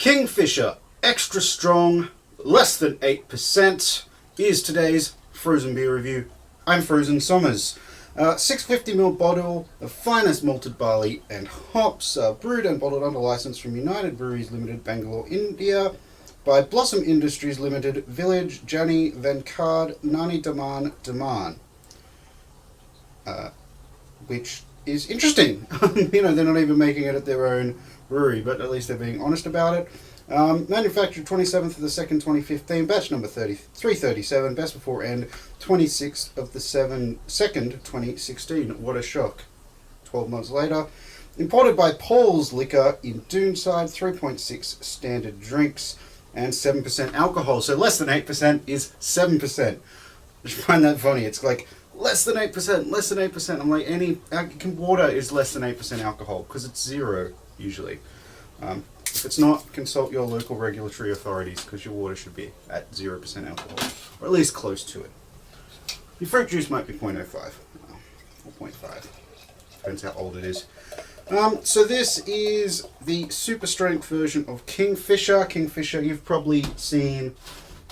Kingfisher Extra Strong, less than 8%, is today's frozen beer review. I'm Frozen Sommers. 650ml bottle of finest malted barley and hops, brewed and bottled under license from United Breweries Limited, Bangalore, India, by Blossom Industries Limited, Village, Jani, Venkad, Nani Daman, which is interesting. They're not even making it at their own brewery, but at least they're being honest about it. Manufactured 27th of the 2nd, 2015, batch number 337, best before end 26th of the 2nd, 2016. What a shock. 12 months later. Imported by Paul's Liquor in Doonside, 3.6 standard drinks and 7% alcohol. So less than 8% is 7%. I just find that funny. It's like less than 8%, less than 8%. I'm like, water is less than 8% alcohol because it's zero usually. If it's not, consult your local regulatory authorities because your water should be at 0% alcohol, or at least close to it. Your fruit juice might be 0.05 or 0.5. Depends how old it is. So this is the super strength version of Kingfisher. Kingfisher you've probably seen,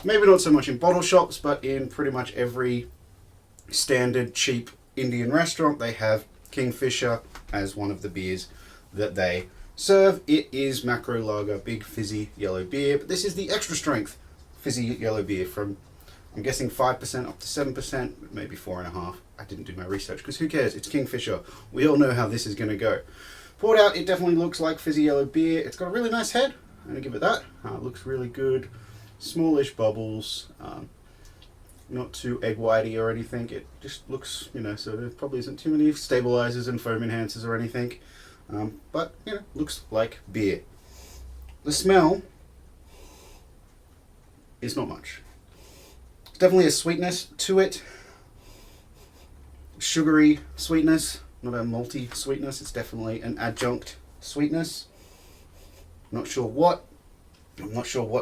maybe not so much in bottle shops, but in pretty much every standard cheap Indian restaurant they have Kingfisher as one of the beers that they serve. It is macro lager, big fizzy yellow beer, but this is the extra strength fizzy yellow beer from, I'm guessing 5% up to 7%, maybe 4.5%. I didn't do my research because who cares? It's Kingfisher. We all know how this is going to go. Poured out, it definitely looks like fizzy yellow beer. It's got a really nice head. I'm going to give it that. It looks really good. Smallish bubbles. Not too egg whitey or anything. It just looks, so there probably isn't too many stabilizers and foam enhancers or anything. But, looks like beer. The smell is not much. There's definitely a sweetness to it. Sugary sweetness, not a malty sweetness. It's definitely an adjunct sweetness. I'm not sure what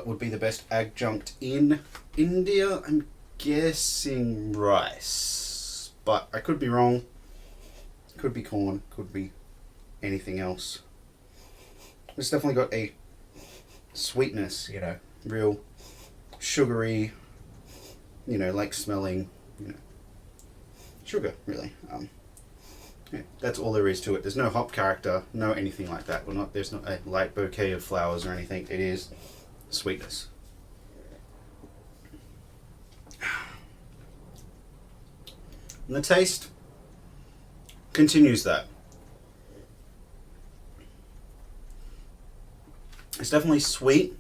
would be the best adjunct in India. I'm guessing rice, but I could be wrong. Could be corn, could be anything else. It's definitely got a sweetness, real sugary, like smelling, sugar, really. That's all there is to it. There's no hop character, no anything like that. There's not a light bouquet of flowers or anything. It is sweetness. And the taste continues that. It's definitely sweet.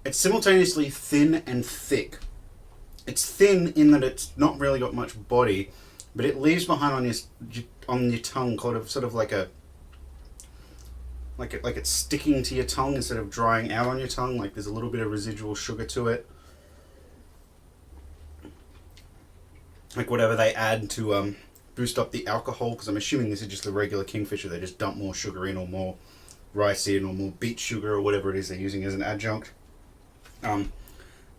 It's simultaneously thin and thick. It's thin in that it's not really got much body, but it leaves behind on your tongue sort of like it's sticking to your tongue instead of drying out on your tongue. Like there's a little bit of residual sugar to it. Like whatever they add to boost up the alcohol, because I'm assuming this is just the regular Kingfisher. They just dump more sugar in or more rice in or more beet sugar or whatever it is they're using as an adjunct. And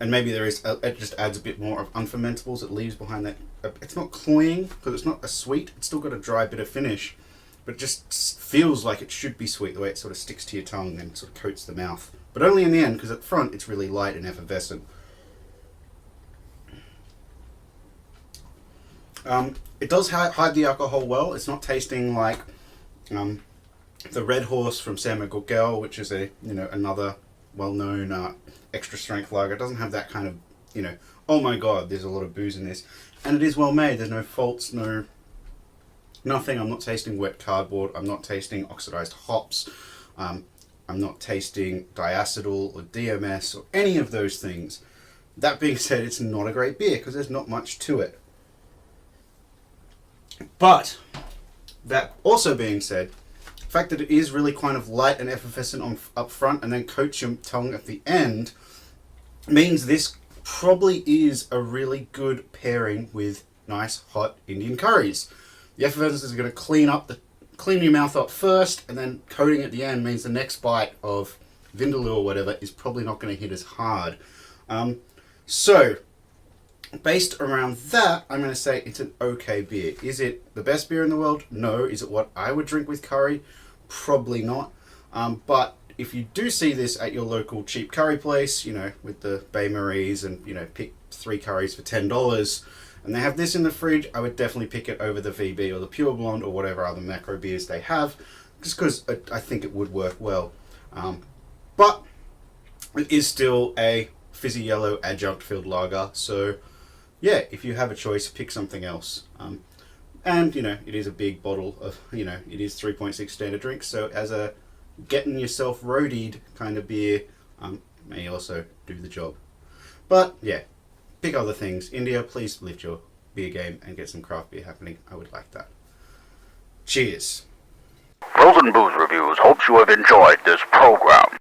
maybe it just adds a bit more of unfermentables. It leaves behind that. It's not cloying because it's not a sweet. It's still got a dry bit of finish, but it just feels like it should be sweet the way it sort of sticks to your tongue and sort of coats the mouth. But only in the end, because at front it's really light and effervescent. It does hide the alcohol well. It's not tasting like the Red Horse from Sam McGurgel, which is another well-known extra strength lager. It doesn't have that kind of, oh my god, there's a lot of booze in this. And it is well made. There's no faults, nothing. I'm not tasting wet cardboard. I'm not tasting oxidized hops. I'm not tasting diacetyl or DMS or any of those things. That being said, it's not a great beer because there's not much to it. But that also being said, the fact that it is really kind of light and effervescent up front and then coats your tongue at the end means this probably is a really good pairing with nice hot Indian curries. The effervescence is going to clean your mouth up first, and then coating at the end means the next bite of Vindaloo or whatever is probably not going to hit as hard. So based around that, I'm going to say it's an okay beer. Is it the best beer in the world? No. Is it what I would drink with curry? Probably not. But if you do see this at your local cheap curry place, you know, with the Bay Maries and, you know, pick 3 curries for $10, and they have this in the fridge, I would definitely pick it over the VB or the Pure Blonde or whatever other macro beers they have, just because I think it would work well. But it is still a fizzy yellow adjunct filled lager, so yeah, if you have a choice, pick something else. And, you know, it is a big bottle of, you know, it is 3.6 standard drinks, so as a getting yourself roadied kind of beer, may also do the job. But yeah, pick other things. India, please lift your beer game and get some craft beer happening. I would like that. Cheers. Frozen Booze Reviews hopes you have enjoyed this program.